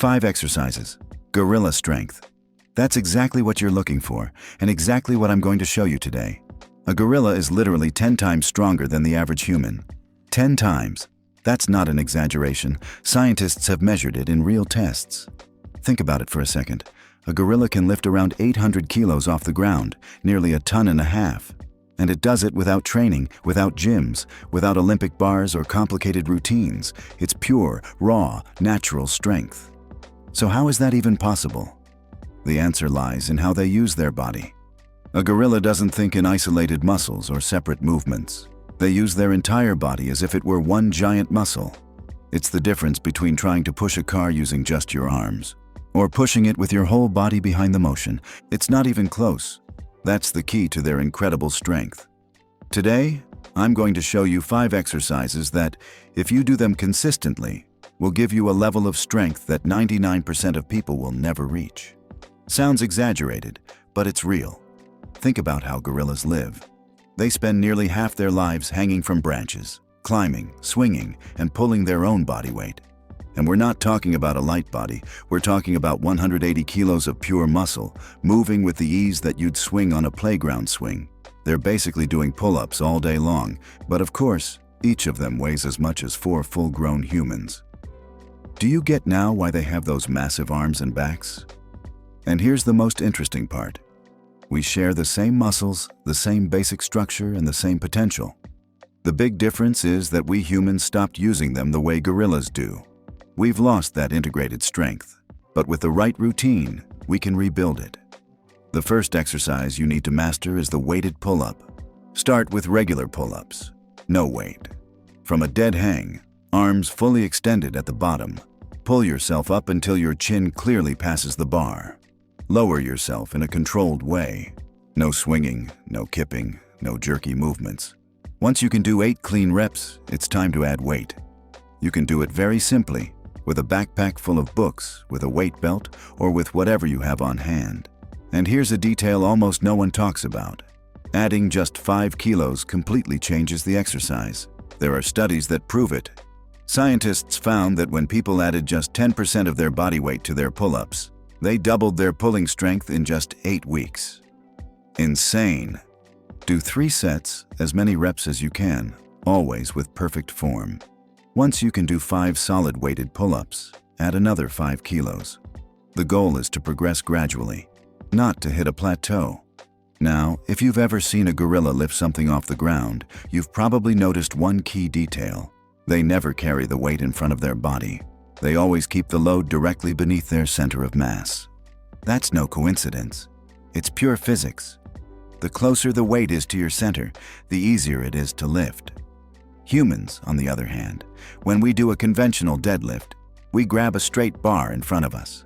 5 exercises. Gorilla strength. That's exactly what you're looking for, and exactly what I'm going to show you today. A gorilla is literally 10 times stronger than the average human. 10 times. That's not an exaggeration. Scientists have measured it in real tests. Think about it for a second. A gorilla can lift around 800 kilos off the ground, nearly 1.5 tons. And it does it without training, without gyms, without Olympic bars or complicated routines. It's pure, raw, natural strength. So how is that even possible? The answer lies in how they use their body. A gorilla doesn't think in isolated muscles or separate movements. They use their entire body as if it were one giant muscle. It's the difference between trying to push a car using just your arms, or pushing it with your whole body behind the motion. It's not even close. That's the key to their incredible strength. Today, I'm going to show you 5 exercises that, if you do them consistently, will give you a level of strength that 99% of people will never reach. Sounds exaggerated, but it's real. Think about how gorillas live. They spend nearly half their lives hanging from branches, climbing, swinging, and pulling their own body weight. And we're not talking about a light body, we're talking about 180 kilos of pure muscle, moving with the ease that you'd swing on a playground swing. They're basically doing pull-ups all day long, but of course, each of them weighs as much as 4 full-grown humans. Do you get now why they have those massive arms and backs? And here's the most interesting part. We share the same muscles, the same basic structure, and the same potential. The big difference is that we humans stopped using them the way gorillas do. We've lost that integrated strength, but with the right routine, we can rebuild it. The first exercise you need to master is the weighted pull-up. Start with regular pull-ups, no weight. From a dead hang, arms fully extended at the bottom. Pull yourself up until your chin clearly passes the bar. Lower yourself in a controlled way. No swinging, no kipping, no jerky movements. Once you can do 8 clean reps, it's time to add weight. You can do it very simply, with a backpack full of books, with a weight belt, or with whatever you have on hand. And here's a detail almost no one talks about. Adding just 5 kilos completely changes the exercise. There are studies that prove it. Scientists found that when people added just 10% of their body weight to their pull-ups, they doubled their pulling strength in just 8 weeks. Insane. Do 3 sets, as many reps as you can, always with perfect form. Once you can do 5 solid weighted pull-ups, add another 5 kilos. The goal is to progress gradually, not to hit a plateau. Now, if you've ever seen a gorilla lift something off the ground, you've probably noticed one key detail. They never carry the weight in front of their body. They always keep the load directly beneath their center of mass. That's no coincidence. It's pure physics. The closer the weight is to your center, the easier it is to lift. Humans, on the other hand, when we do a conventional deadlift, we grab a straight bar in front of us.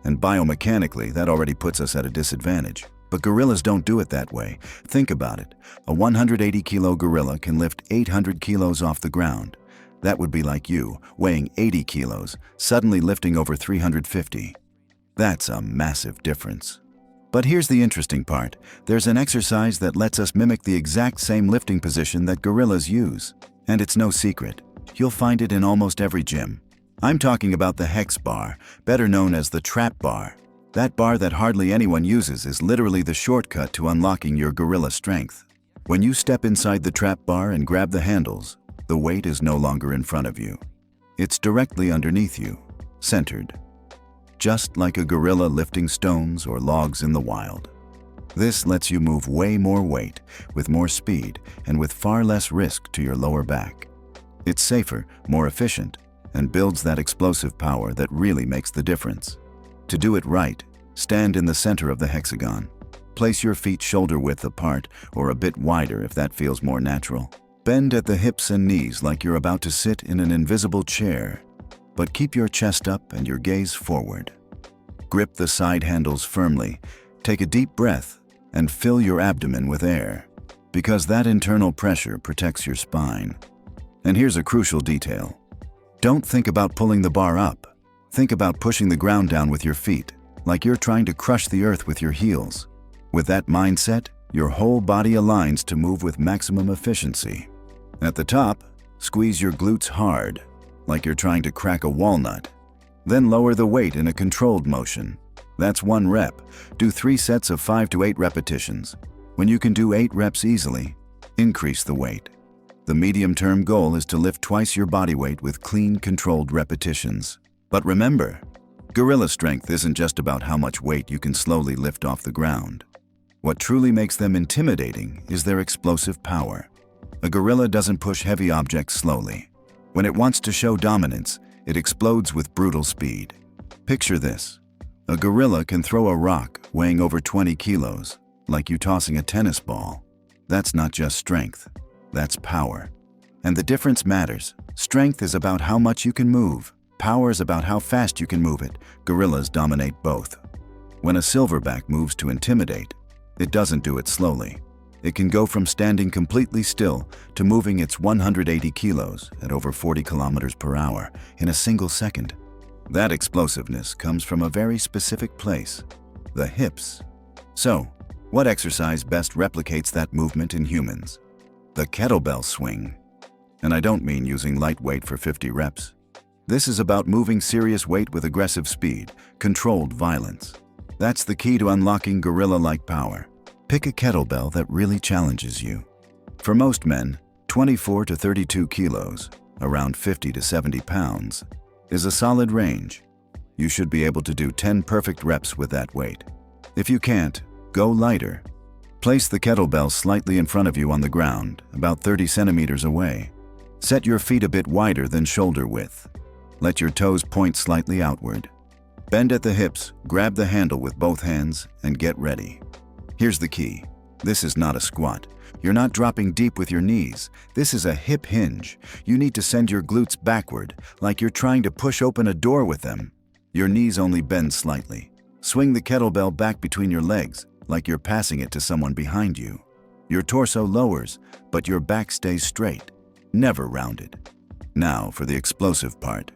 And biomechanically, that already puts us at a disadvantage. But gorillas don't do it that way. Think about it. A 180-kilo gorilla can lift 800 kilos off the ground. That would be like you, weighing 80 kilos, suddenly lifting over 350. That's a massive difference. But here's the interesting part. There's an exercise that lets us mimic the exact same lifting position that gorillas use. And it's no secret. You'll find it in almost every gym. I'm talking about the hex bar, better known as the trap bar. That bar that hardly anyone uses is literally the shortcut to unlocking your gorilla strength. When you step inside the trap bar and grab the handles, the weight is no longer in front of you. It's directly underneath you, centered. Just like a gorilla lifting stones or logs in the wild. This lets you move way more weight, with more speed, and with far less risk to your lower back. It's safer, more efficient, and builds that explosive power that really makes the difference. To do it right, stand in the center of the hexagon. Place your feet shoulder-width apart, or a bit wider if that feels more natural. Bend at the hips and knees like you're about to sit in an invisible chair, but keep your chest up and your gaze forward. Grip the side handles firmly, take a deep breath, and fill your abdomen with air, because that internal pressure protects your spine. And here's a crucial detail. Don't think about pulling the bar up. Think about pushing the ground down with your feet, like you're trying to crush the earth with your heels. With that mindset, your whole body aligns to move with maximum efficiency. At the top, squeeze your glutes hard, like you're trying to crack a walnut. Then lower the weight in a controlled motion. That's 1 rep. Do 3 sets of 5 to 8 repetitions. When you can do 8 reps easily, increase the weight. The medium-term goal is to lift twice your body weight with clean, controlled repetitions. But remember, gorilla strength isn't just about how much weight you can slowly lift off the ground. What truly makes them intimidating is their explosive power. A gorilla doesn't push heavy objects slowly. When it wants to show dominance, it explodes with brutal speed. Picture this. A gorilla can throw a rock weighing over 20 kilos, like you tossing a tennis ball. That's not just strength, that's power. And the difference matters. Strength is about how much you can move. Power is about how fast you can move it. Gorillas dominate both. When a silverback moves to intimidate, it doesn't do it slowly. It can go from standing completely still to moving its 180 kilos at over 40 kilometers per hour in a single second. That explosiveness comes from a very specific place, the hips. So, what exercise best replicates that movement in humans? The kettlebell swing. And I don't mean using light weight for 50 reps. This is about moving serious weight with aggressive speed, controlled violence. That's the key to unlocking gorilla-like power. Pick a kettlebell that really challenges you. For most men, 24 to 32 kilos, around 50 to 70 pounds, is a solid range. You should be able to do 10 perfect reps with that weight. If you can't, go lighter. Place the kettlebell slightly in front of you on the ground, about 30 centimeters away. Set your feet a bit wider than shoulder width. Let your toes point slightly outward. Bend at the hips, grab the handle with both hands, and get ready. Here's the key. This is not a squat. You're not dropping deep with your knees. This is a hip hinge. You need to send your glutes backward, like you're trying to push open a door with them. Your knees only bend slightly. Swing the kettlebell back between your legs, like you're passing it to someone behind you. Your torso lowers, but your back stays straight, never rounded. Now for the explosive part.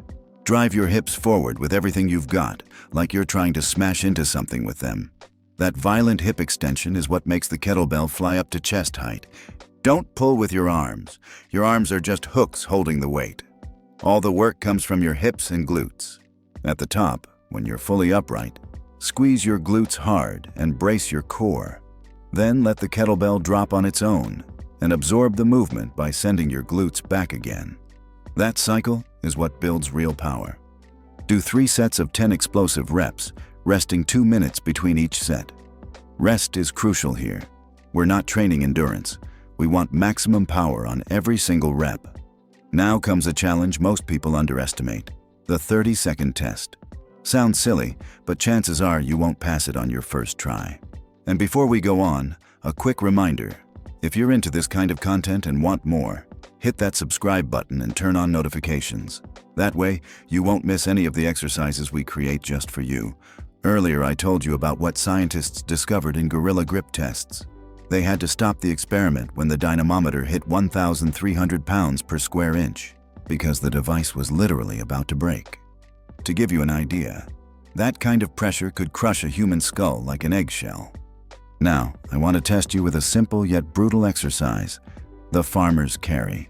Drive your hips forward with everything you've got, like you're trying to smash into something with them. That violent hip extension is what makes the kettlebell fly up to chest height. Don't pull with your arms. Your arms are just hooks holding the weight. All the work comes from your hips and glutes. At the top, when you're fully upright, squeeze your glutes hard and brace your core. Then let the kettlebell drop on its own and absorb the movement by sending your glutes back again. That cycle is what builds real power. Do 3 sets of 10 explosive reps, resting 2 minutes between each set. Rest is crucial here. We're not training endurance. We want maximum power on every single rep. Now comes a challenge most people underestimate, the 30-second test. Sounds silly, but chances are you won't pass it on your first try. And before we go on, a quick reminder. If you're into this kind of content and want more, hit that subscribe button and turn on notifications. That way, you won't miss any of the exercises we create just for you. Earlier, I told you about what scientists discovered in gorilla grip tests. They had to stop the experiment when the dynamometer hit 1,300 pounds per square inch, because the device was literally about to break. To give you an idea, that kind of pressure could crush a human skull like an eggshell. Now, I want to test you with a simple yet brutal exercise, the farmer's carry.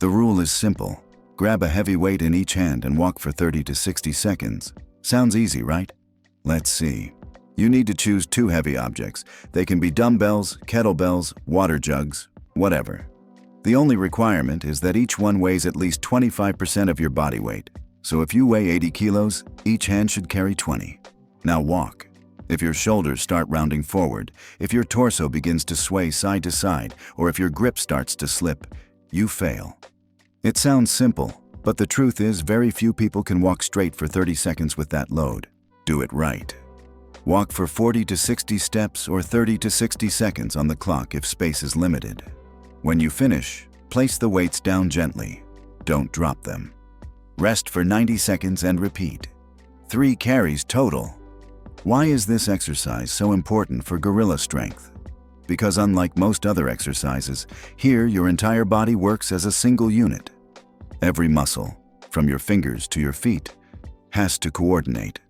The rule is simple. Grab a heavy weight in each hand and walk for 30 to 60 seconds. Sounds easy, right? Let's see. You need to choose 2 heavy objects. They can be dumbbells, kettlebells, water jugs, whatever. The only requirement is that each one weighs at least 25% of your body weight. So if you weigh 80 kilos, each hand should carry 20. Now walk. If your shoulders start rounding forward, if your torso begins to sway side to side, or if your grip starts to slip, you fail. It sounds simple, but the truth is very few people can walk straight for 30 seconds with that load. Do it right. Walk for 40 to 60 steps or 30 to 60 seconds on the clock if space is limited. When you finish, place the weights down gently. Don't drop them. Rest for 90 seconds and repeat. 3 carries total. Why is this exercise so important for gorilla strength? Because unlike most other exercises, here your entire body works as a single unit. Every muscle, from your fingers to your feet, has to coordinate.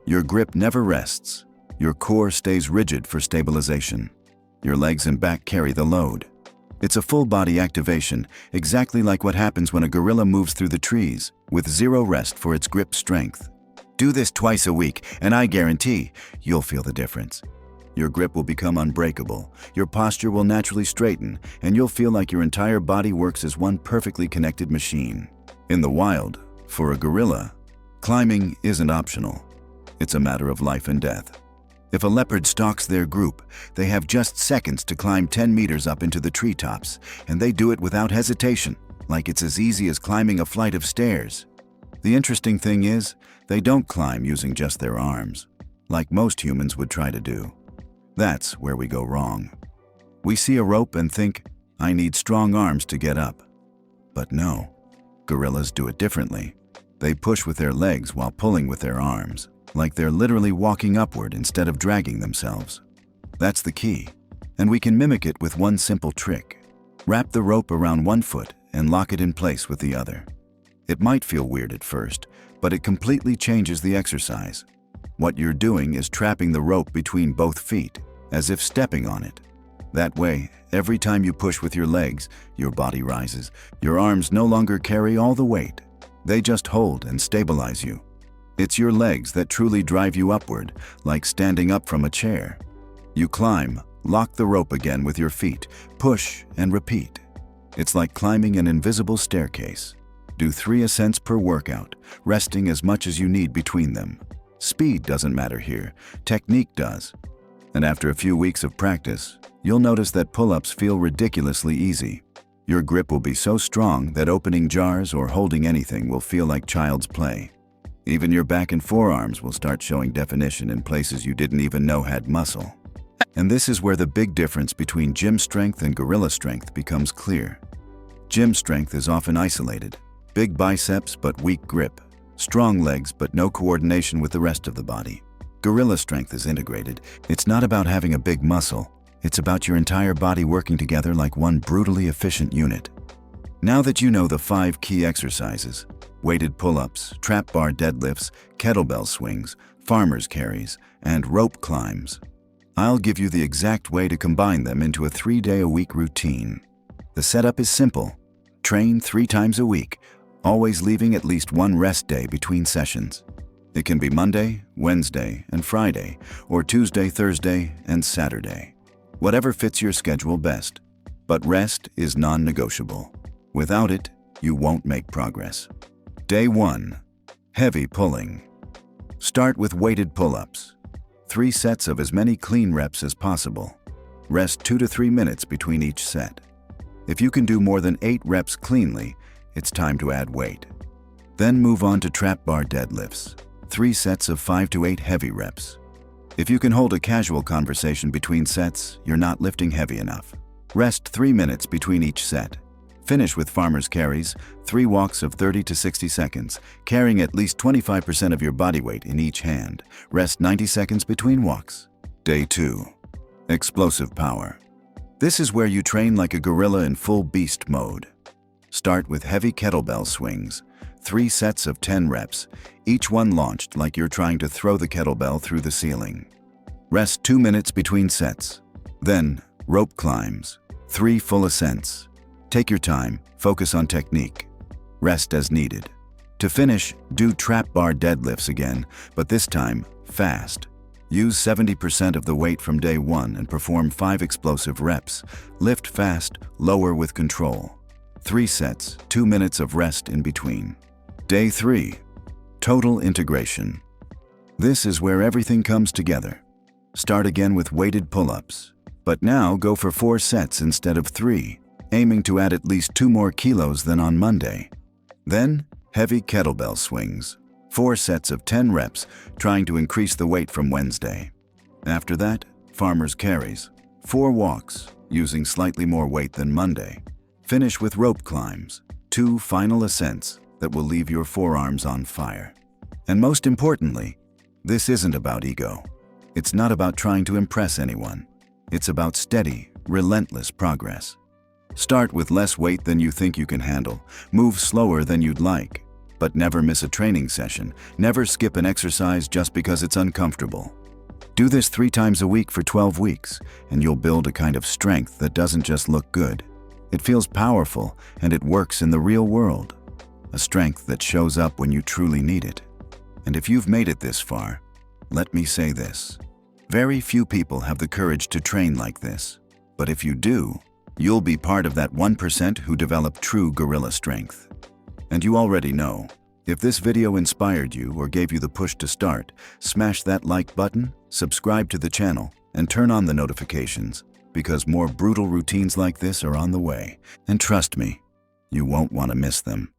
Your grip never rests. Your core stays rigid for stabilization. Your legs and back carry the load. It's a full-body activation, exactly like what happens when a gorilla moves through the trees, with zero rest for its grip strength. Do this twice a week, and I guarantee you'll feel the difference. Your grip will become unbreakable, your posture will naturally straighten, and you'll feel like your entire body works as one perfectly connected machine. In the wild, for a gorilla, climbing isn't optional. It's a matter of life and death. If a leopard stalks their group, they have just seconds to climb 10 meters up into the treetops, and they do it without hesitation, like it's as easy as climbing a flight of stairs. The interesting thing is, they don't climb using just their arms, like most humans would try to do. That's where we go wrong. We see a rope and think, I need strong arms to get up. But no, gorillas do it differently. They push with their legs while pulling with their arms, like they're literally walking upward instead of dragging themselves. That's the key, and we can mimic it with one simple trick. Wrap the rope around one foot and lock it in place with the other. It might feel weird at first, but it completely changes the exercise. What you're doing is trapping the rope between both feet, as if stepping on it. That way, every time you push with your legs, your body rises. Your arms no longer carry all the weight. They just hold and stabilize you. It's your legs that truly drive you upward, like standing up from a chair. You climb, lock the rope again with your feet, push and repeat. It's like climbing an invisible staircase. Do 3 ascents per workout, resting as much as you need between them. Speed doesn't matter here, technique does. And after a few weeks of practice, you'll notice that pull-ups feel ridiculously easy. Your grip will be so strong that opening jars or holding anything will feel like child's play. Even your back and forearms will start showing definition in places you didn't even know had muscle. And this is where the big difference between gym strength and gorilla strength becomes clear. Gym strength is often isolated. Big biceps but weak grip. Strong legs but no coordination with the rest of the body. Gorilla strength is integrated. It's not about having a big muscle. It's about your entire body working together like one brutally efficient unit. Now that you know the 5 key exercises, weighted pull-ups, trap bar deadlifts, kettlebell swings, farmer's carries, and rope climbs, I'll give you the exact way to combine them into a 3-day-a-week routine. The setup is simple. Train 3 times a week, always leaving at least 1 rest day between sessions. It can be Monday, Wednesday, and Friday, or Tuesday, Thursday, and Saturday. Whatever fits your schedule best. But rest is non-negotiable. Without it, you won't make progress. Day 1. Heavy pulling. Start with weighted pull-ups. 3 sets of as many clean reps as possible. Rest 2 to 3 minutes between each set. If you can do more than 8 reps cleanly, it's time to add weight. Then move on to trap bar deadlifts. 3 sets of 5 to 8 heavy reps. If you can hold a casual conversation between sets, you're not lifting heavy enough. Rest 3 minutes between each set. Finish with farmer's carries, 3 walks of 30 to 60 seconds, carrying at least 25% of your body weight in each hand. Rest 90 seconds between walks. Day 2. Explosive power. This is where you train like a gorilla in full beast mode. Start with heavy kettlebell swings. 3 sets of 10 reps, each one launched like you're trying to throw the kettlebell through the ceiling. Rest 2 minutes between sets. Then, rope climbs. 3 full ascents. Take your time, focus on technique. Rest as needed. To finish, do trap bar deadlifts again, but this time, fast. Use 70% of the weight from day 1 and perform 5 explosive reps. Lift fast, lower with control. 3 sets, 2 minutes of rest in between. Day 3. Total integration. This is where everything comes together. Start again with weighted pull-ups, but now go for 4 sets instead of 3, aiming to add at least 2 more kilos than on Monday. Then, heavy kettlebell swings. 4 sets of 10 reps, trying to increase the weight from Wednesday. After that, farmer's carries. 4 walks, using slightly more weight than Monday. Finish with rope climbs. 2 final ascents that will leave your forearms on fire. And most importantly, this isn't about ego. It's not about trying to impress anyone. It's about steady, relentless progress. Start with less weight than you think you can handle. Move slower than you'd like. But never miss a training session. Never skip an exercise just because it's uncomfortable. Do this 3 times a week for 12 weeks, and you'll build a kind of strength that doesn't just look good. It feels powerful, and it works in the real world. A strength that shows up when you truly need it. And if you've made it this far, let me say this. Very few people have the courage to train like this. But if you do, you'll be part of that 1% who develop true gorilla strength. And you already know, if this video inspired you or gave you the push to start, smash that like button, subscribe to the channel, and turn on the notifications, because more brutal routines like this are on the way. And trust me, you won't want to miss them.